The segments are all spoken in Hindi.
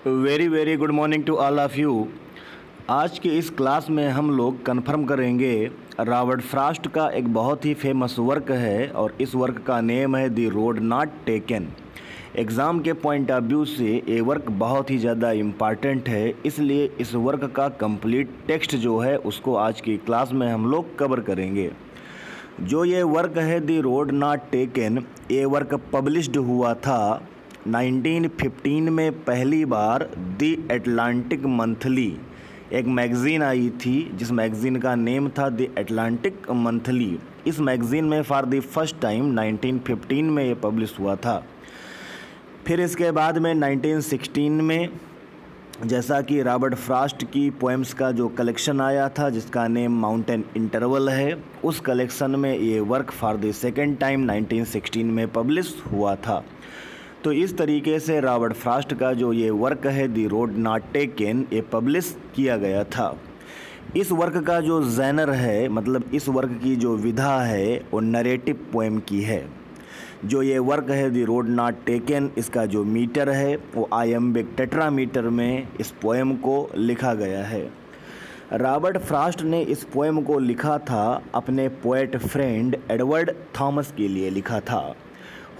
Very very good morning to all of you. आज के इस क्लास में हम लोग कंफर्म करेंगे रॉबर्ट फ्रॉस्ट का एक बहुत ही फेमस वर्क है और इस वर्क का नेम है the road not taken. Exam के पॉइंट ऑफ व्यू से ये वर्क बहुत ही ज़्यादा इम्पॉर्टेंट है, इसलिए इस वर्क का कंप्लीट टेक्स्ट जो है उसको आज की क्लास में हम लोग कवर करेंगे। जो ये वर्क है द रोड नॉट टेकन, ये वर्क पब्लिश्ड हुआ था 1915 में पहली बार द एटलांटिक मंथली एक मैगज़ीन आई थी जिस मैगज़ीन का नेम था द एटलांटिक मंथली। इस मैगज़ीन में फॉर द फर्स्ट टाइम 1915 में ये पब्लिश हुआ था। फिर इसके बाद में 1916 में जैसा कि रॉबर्ट फ्रॉस्ट की पोएम्स का जो कलेक्शन आया था जिसका नेम माउंटेन इंटरवल है, उस कलेक्शन में ये work for the second time 1916 में पब्लिश हुआ था। तो इस तरीके से रॉबर्ट फ्रॉस्ट का जो ये वर्क है द रोड नॉट टेकन, ये पब्लिश किया गया था। इस वर्क का जो जैनर है, मतलब इस वर्क की जो विधा है, वो नरेटिव पोएम की है। जो ये वर्क है द रोड नॉट टेकन, इसका जो मीटर है वो आयम्बिक टेट्रामीटर में इस पोएम को लिखा गया है। रॉबर्ट फ्रॉस्ट ने इस पोएम को लिखा था अपने पोएट फ्रेंड एडवर्ड थॉमस के लिए लिखा था।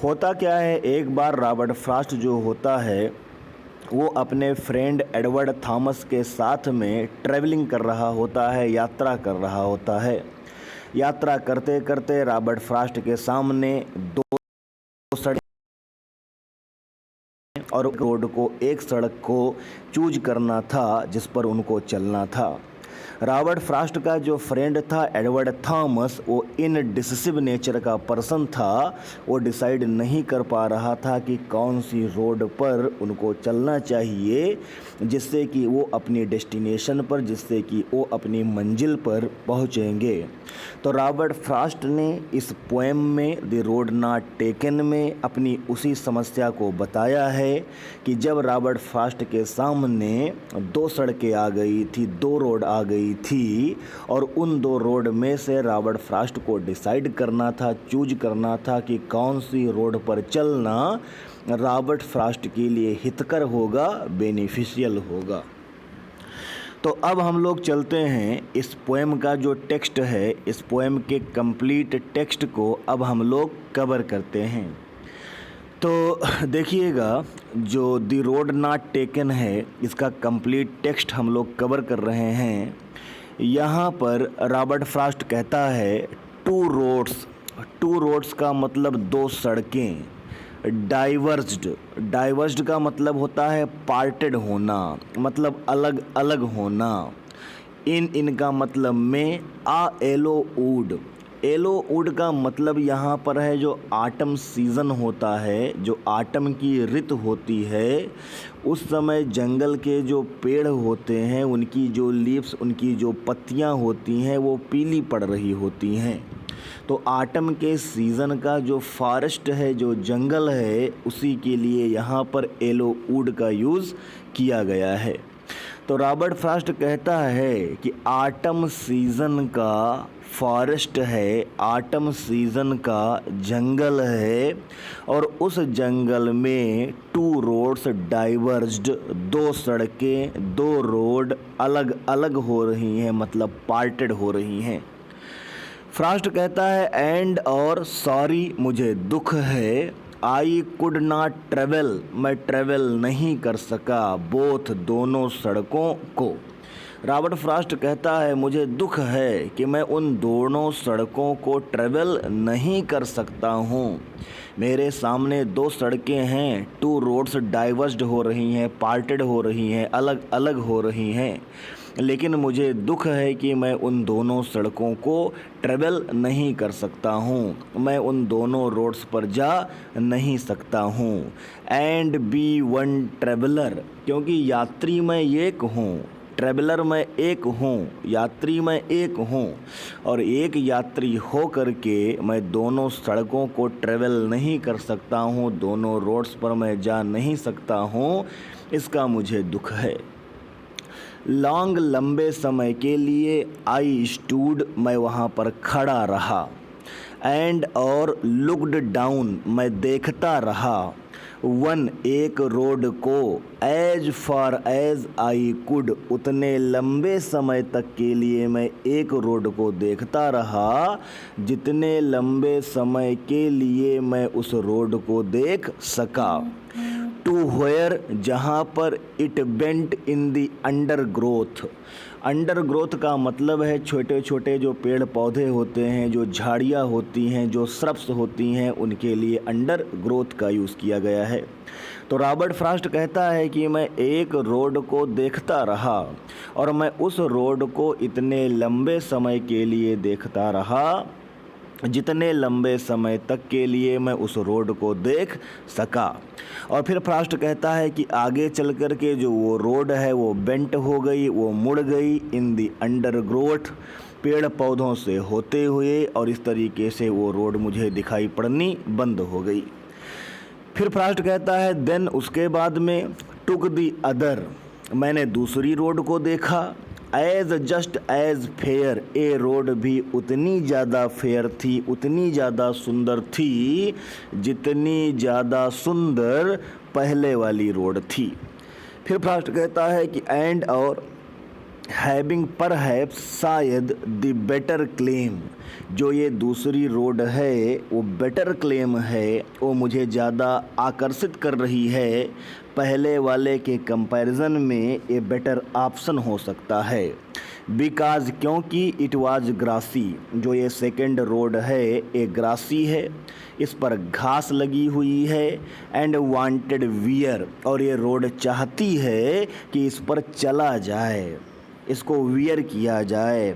होता क्या है, एक बार रॉबर्ट फ्रॉस्ट जो होता है वो अपने फ्रेंड एडवर्ड थॉमस के साथ में ट्रैवलिंग कर रहा होता है, यात्रा कर रहा होता है। यात्रा करते करते रॉबर्ट फ्रॉस्ट के सामने दो सड़क और एक सड़क को चूज करना था जिस पर उनको चलना था। रॉबर्ट फ्रॉस्ट का जो फ्रेंड था एडवर्ड थॉमस, वो इनडिसिसिव नेचर का पर्सन था। वो डिसाइड नहीं कर पा रहा था कि कौन सी रोड पर उनको चलना चाहिए जिससे कि वो अपनी डेस्टिनेशन पर, जिससे कि वो अपनी मंजिल पर पहुँचेंगे। तो रॉबर्ट फ्रॉस्ट ने इस पोएम में द रोड नॉट टेकन में अपनी उसी समस्या को बताया है कि जब रॉबर्ट फ्रॉस्ट के सामने दो सड़कें आ गई थी, दो रोड आ गई थी और उन दो रोड में से रॉबर्ट फ्रॉस्ट को डिसाइड करना था, चूज करना था कि कौन सी रोड पर चलना रॉबर्ट फ्रॉस्ट के लिए हितकर होगा, बेनिफिशियल होगा। तो अब हम लोग चलते हैं इस पोएम का जो टेक्स्ट है, इस पोएम के कंप्लीट टेक्स्ट को अब हम लोग कवर करते हैं। तो देखिएगा, जो द रोड नॉट टेकन है इसका कंप्लीट टेक्स्ट हम लोग कवर कर रहे हैं। यहाँ पर रॉबर्ट फ्रॉस्ट कहता है टू रोड्स का मतलब दो सड़कें। डाइवर्स्ड का मतलब होता है पार्टेड होना, मतलब अलग अलग होना। इनका मतलब में एलो वुड का मतलब यहाँ पर है जो आटम सीज़न होता है, जो आटम की ऋतु होती है, उस समय जंगल के जो पेड़ होते हैं उनकी जो लीव्स, उनकी जो पत्तियाँ होती हैं वो पीली पड़ रही होती हैं। तो आटम के सीज़न का जो फॉरेस्ट है, जो जंगल है, उसी के लिए यहाँ पर येलो वुड का यूज़ किया गया है। तो रॉबर्ट फ्रॉस्ट कहता है कि आटम सीज़न का फॉरेस्ट है, आटम सीज़न का जंगल है और उस जंगल में टू रोड्स डाइवर्स्ड, दो सड़कें, दो रोड अलग अलग हो रही हैं, मतलब पार्टेड हो रही हैं। फ्रॉस्ट कहता है एंड और सॉरी, मुझे दुख है, आई कुड नॉट ट्रेवल, मैं ट्रेवल नहीं कर सका, बोथ दोनों सड़कों को। रॉबर्ट फ्रॉस्ट कहता है मुझे दुख है कि मैं उन दोनों सड़कों को ट्रेवल नहीं कर सकता हूँ। मेरे सामने दो सड़कें हैं, टू रोड्स डाइवर्स्ड हो रही हैं, पार्टेड हो रही हैं, अलग अलग हो रही हैं, लेकिन मुझे दुख है कि मैं उन दोनों सड़कों को ट्रेवल नहीं कर सकता हूँ, मैं उन दोनों रोड्स पर जा नहीं सकता हूँ। एंड बी वन ट्रेवलर, क्योंकि यात्री मैं एक हूँ, ट्रेवलर मैं एक हूँ, यात्री मैं एक हूँ, और एक यात्री हो करके मैं दोनों सड़कों को ट्रेवल नहीं कर सकता हूँ, दोनों रोड्स पर मैं जा नहीं सकता हूँ, इसका मुझे दुख है। लंबे समय के लिए आई स्टूड, मैं वहाँ पर खड़ा रहा। एंड और लुक्ड डाउन, मैं देखता रहा। वन एक रोड को, as far as I could उतने लंबे समय तक के लिए मैं एक रोड को देखता रहा जितने लंबे समय के लिए मैं उस रोड को देख सका। टू व्हेयर जहाँ पर it bent in the under growth. Under growth का मतलब है छोटे छोटे जो पेड़ पौधे होते हैं, जो झाड़ियाँ होती हैं, जो श्रब्स होती हैं, उनके लिए अंडर ग्रोथ का यूज़ किया गया है। तो रॉबर्ट फ्रॉस्ट कहता है कि मैं एक रोड को देखता रहा और मैं उस रोड को इतने लंबे समय के लिए देखता रहा जितने लंबे समय तक के लिए मैं उस रोड को देख सका। और फिर फ्रॉस्ट कहता है कि आगे चल कर के जो वो रोड है वो बेंट हो गई, वो मुड़ गई इन दी अंडर ग्रोथ, पेड़ पौधों से होते हुए, और इस तरीके से वो रोड मुझे दिखाई पड़नी बंद हो गई। फिर फ्रॉस्ट कहता है देन उसके बाद में टुक दी अदर, मैंने दूसरी रोड को देखा, एज जस्ट एज फेयर, ए रोड भी उतनी ज़्यादा फेयर थी, उतनी ज़्यादा सुंदर थी जितनी ज़्यादा सुंदर पहले वाली रोड थी। फिर फ्रॉस्ट कहता है कि एंड और हैविंग परहैप्स शायद द बेटर क्लेम, जो ये दूसरी रोड है वो बेटर क्लेम है, वो मुझे ज़्यादा आकर्षित कर रही है, पहले वाले के कंपैरिजन में ये बेटर ऑप्शन हो सकता है। बिकॉज क्योंकि इट वाज ग्रासी, जो ये सेकंड रोड है ये ग्रासी है, इस पर घास लगी हुई है, एंड वांटेड वियर, और ये रोड चाहती है कि इस पर चला जाए, इसको वियर किया जाए,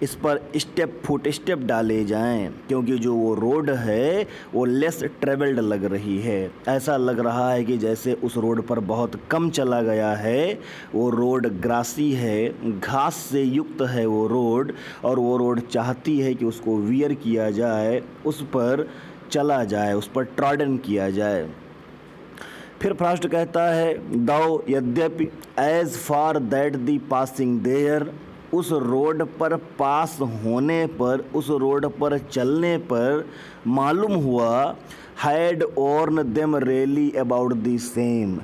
इस पर फुट स्टेप डाले जाएं, क्योंकि जो वो रोड है वो लेस ट्रेवल्ड लग रही है। ऐसा लग रहा है कि जैसे उस रोड पर बहुत कम चला गया है। वो रोड ग्रासी है, घास से युक्त है वो रोड, और वो रोड चाहती है कि उसको वियर किया जाए, उस पर चला जाए, उस पर ट्रॉडन किया जाए। फिर फ्रॉस्ट कहता है दो यद्यपि as far that the passing there, उस रोड पर पास होने पर, उस रोड पर चलने पर मालूम हुआ, had worn them really about the same,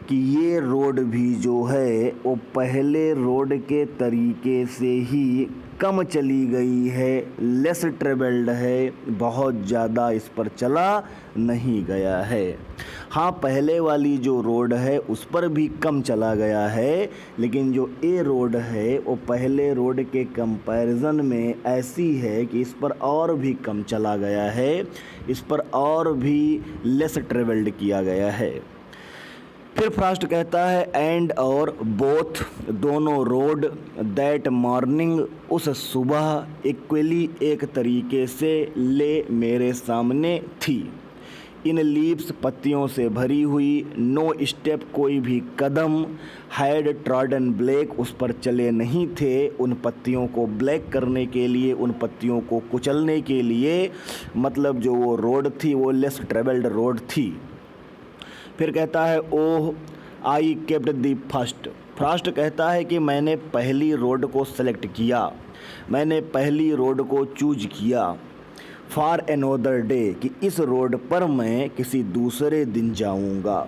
कि ये रोड भी जो है वो पहले रोड के तरीके से ही कम चली गई है, लेस ट्रेवल्ड है, बहुत ज़्यादा इस पर चला नहीं गया है। हाँ, पहले वाली जो रोड है उस पर भी कम चला गया है, लेकिन जो ए रोड है वो पहले रोड के कंपैरिजन में ऐसी है कि इस पर और भी कम चला गया है, इस पर और भी लेस ट्रेवल्ड किया गया है। फिर फ्रॉस्ट कहता है एंड और बोथ, दोनों रोड, दैट मॉर्निंग, उस सुबह, इक्वली, एक तरीके से, ले, मेरे सामने थी, इन लीव्स, पत्तियों से भरी हुई, नो स्टेप, कोई भी कदम, हैड ट्रॉडन ब्लैक, उस पर चले नहीं थे, उन पत्तियों को ब्लैक करने के लिए, उन पत्तियों को कुचलने के लिए, मतलब जो वो रोड थी वो लेस ट्रेवल्ड रोड थी। फिर कहता है oh I kept the first, Frost कहता है कि मैंने पहली रोड को सेलेक्ट किया, मैंने पहली रोड को चूज किया, फॉर अनोदर डे, कि इस रोड पर मैं किसी दूसरे दिन जाऊंगा।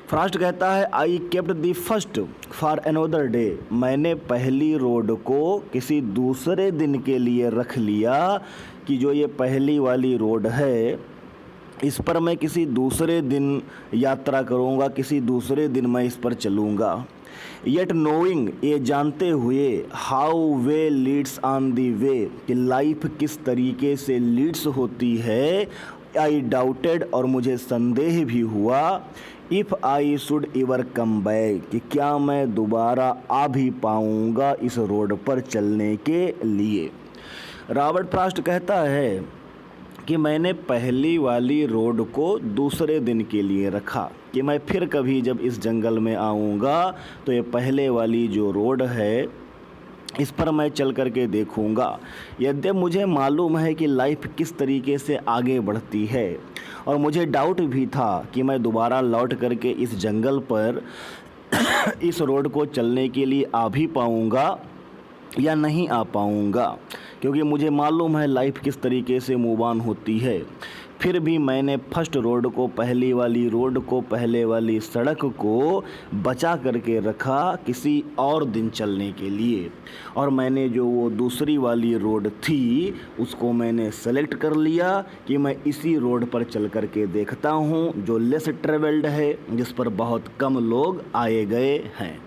फ्रॉस्ट कहता है आई kept the first for another day, मैंने पहली रोड को किसी दूसरे दिन के लिए रख लिया, कि जो ये पहली वाली रोड है इस पर मैं किसी दूसरे दिन यात्रा करूंगा, किसी दूसरे दिन मैं इस पर चलूँगा। येट नोइंग, ये जानते हुए, how way leads on the way, कि लाइफ किस तरीके से लीड्स होती है, आई डाउटेड, और मुझे संदेह भी हुआ, if I should ever come back, कि क्या मैं दोबारा आ भी पाऊँगा इस रोड पर चलने के लिए। रॉबर्ट फ्रॉस्ट कहता है कि मैंने पहली वाली रोड को दूसरे दिन के लिए रखा, कि मैं फिर कभी जब इस जंगल में आऊँगा तो ये पहले वाली जो रोड है इस पर मैं चल कर के देखूँगा। यद्यपि मुझे मालूम है कि लाइफ किस तरीके से आगे बढ़ती है, और मुझे डाउट भी था कि मैं दोबारा लौट करके इस जंगल पर इस रोड को चलने के लिए आ भी पाऊँगा या नहीं आ पाऊँगा, क्योंकि मुझे मालूम है लाइफ किस तरीके से मूव ऑन होती है। फिर भी मैंने फर्स्ट रोड को, पहली वाली रोड को, पहले वाली सड़क को बचा करके रखा किसी और दिन चलने के लिए। और मैंने जो वो दूसरी वाली रोड थी उसको मैंने सेलेक्ट कर लिया कि मैं इसी रोड पर चल करके देखता हूँ जो लेस ट्रेवल्ड है, जिस पर बहुत कम लोग आए गए हैं।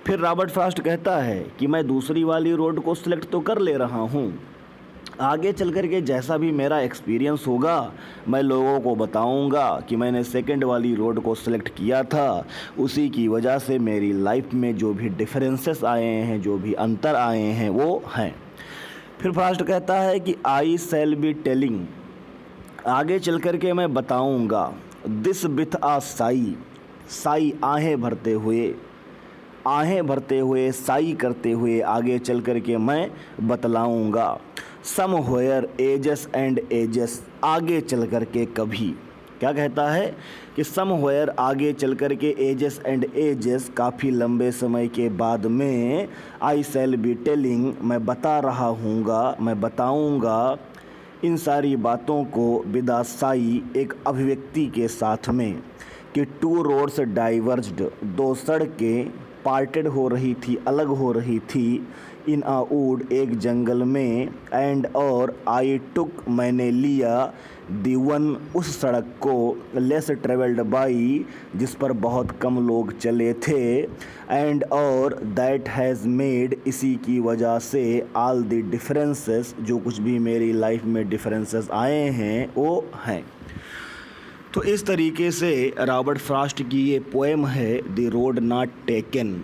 फिर रॉबर्ट फ्रॉस्ट कहता है कि मैं दूसरी वाली रोड को सिलेक्ट तो कर ले रहा हूँ, आगे चल कर के जैसा भी मेरा एक्सपीरियंस होगा मैं लोगों को बताऊंगा कि मैंने सेकंड वाली रोड को सिलेक्ट किया था। उसी की वजह से मेरी लाइफ में जो भी डिफरेंसेस आए हैं, जो भी अंतर आए हैं वो हैं। फिर फ्रॉस्ट कहता है कि आई शैल बी टेलिंग, आगे चल कर के मैं बताऊंगा, दिस विथ आ साई, साई आहें भरते हुए, साई करते हुए आगे चल कर के मैं बतलाऊंगा। सम होयर एजेस एंड एजेस, आगे चल कर के कभी, क्या कहता है कि सम होयर आगे चल कर के, एजेस एंड एजेस काफ़ी लंबे समय के बाद में, आई शैल बी टेलिंग मैं बता रहा हूँगा, मैं बताऊँगा इन सारी बातों को विदा साई, एक अभिव्यक्ति के साथ में, कि टू रोड्स डाइवर्ज्ड, दो सड़कें पार्टेड हो रही थी, अलग हो रही थी, इन आ वुड, एक जंगल में, एंड और आई टुक, मैंने लिया, दी वन, उस सड़क को, लेस ट्रेवल्ड बाई, जिस पर बहुत कम लोग चले थे, एंड और दैट हैज़ मेड, इसी की वजह से, ऑल द डिफरेंसेस, जो कुछ भी मेरी लाइफ में डिफरेंसेस आए हैं वो हैं। तो इस तरीके से रॉबर्ट फ्रॉस्ट की ये पोएम है द रोड नॉट टेकन।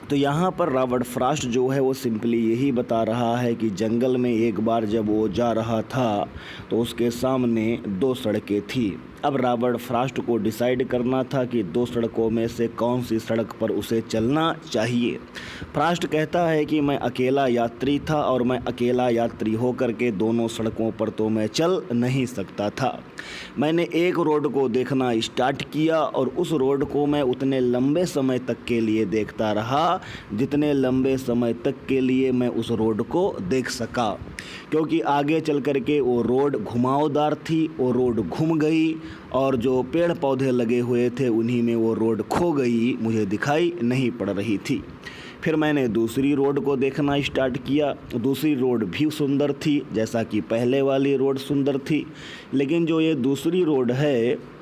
तो यहाँ पर रॉबर्ट फ्रॉस्ट जो है वो सिंपली यही बता रहा है कि जंगल में एक बार जब वो जा रहा था तो उसके सामने दो सड़कें थी। अब रॉबर्ट फ्रॉस्ट को डिसाइड करना था कि दो सड़कों में से कौन सी सड़क पर उसे चलना चाहिए। फ्रॉस्ट कहता है कि मैं अकेला यात्री था और मैं अकेला यात्री होकर के दोनों सड़कों पर तो मैं चल नहीं सकता था। मैंने एक रोड को देखना स्टार्ट किया और उस रोड को मैं उतने लंबे समय तक के लिए देखता रहा जितने लंबे समय तक के लिए मैं उस रोड को देख सका, क्योंकि आगे चल कर के वो रोड घुमावदार थी, वो रोड घूम गई और जो पेड़ पौधे लगे हुए थे उन्हीं में वो रोड खो गई, मुझे दिखाई नहीं पड़ रही थी। फिर मैंने दूसरी रोड को देखना स्टार्ट किया। दूसरी रोड भी सुंदर थी जैसा कि पहले वाली रोड सुंदर थी, लेकिन जो ये दूसरी रोड है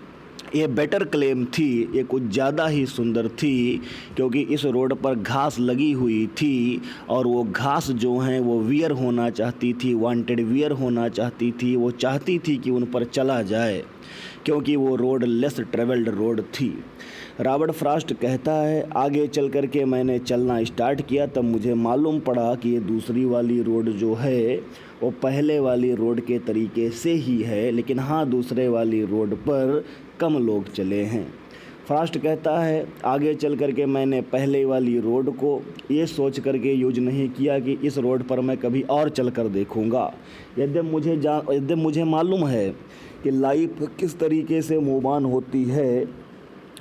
ये बेटर क्लेम थी, ये कुछ ज़्यादा ही सुंदर थी, क्योंकि इस रोड पर घास लगी हुई थी और वो घास जो हैं वो वियर होना चाहती थी, वांटेड वियर होना चाहती थी, वो चाहती थी कि उन पर चला जाए, क्योंकि वो रोड लेस ट्रेवल्ड रोड थी। रॉबर्ट फ्रॉस्ट कहता है आगे चल कर के मैंने चलना स्टार्ट किया, तब मुझे मालूम पड़ा कि ये दूसरी वाली रोड जो है वो पहले वाली रोड के तरीके से ही है, लेकिन हाँ दूसरे वाली रोड पर कम लोग चले हैं। फ्रॉस्ट कहता है आगे चल कर के मैंने पहले वाली रोड को ये सोच कर के यूज नहीं किया कि इस रोड पर मैं कभी और चल कर देखूँगा। यद्यपि मुझे मालूम है कि लाइफ किस तरीके से मूव ऑन होती है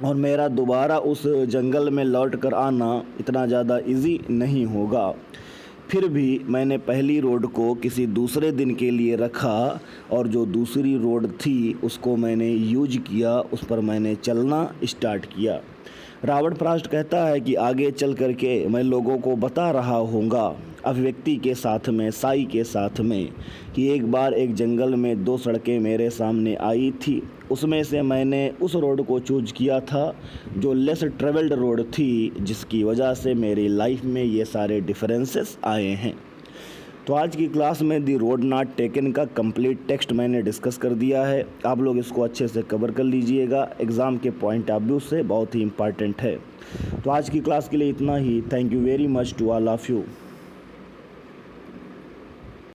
और मेरा दोबारा उस जंगल में लौट कर आना इतना ज़्यादा इजी नहीं होगा, फिर भी मैंने पहली रोड को किसी दूसरे दिन के लिए रखा और जो दूसरी रोड थी उसको मैंने यूज किया, उस पर मैंने चलना स्टार्ट किया। रॉबर्ट फ्रॉस्ट कहता है कि आगे चल कर के मैं लोगों को बता रहा हूँगा अभिव्यक्ति के साथ में, साई के साथ में, कि एक बार एक जंगल में दो सड़कें मेरे सामने आई थी, उसमें से मैंने उस रोड को चूज किया था जो लेस ट्रेवल्ड रोड थी, जिसकी वजह से मेरी लाइफ में ये सारे डिफरेंसेस आए हैं। तो आज की क्लास में दी रोड नॉट टेकन का कंप्लीट टेक्स्ट मैंने डिस्कस कर दिया है। आप लोग इसको अच्छे से कवर कर लीजिएगा, एग्ज़ाम के पॉइंट ऑफ व्यू से बहुत ही इम्पॉर्टेंट है। तो आज की क्लास के लिए इतना ही। Thank you very much to all of you.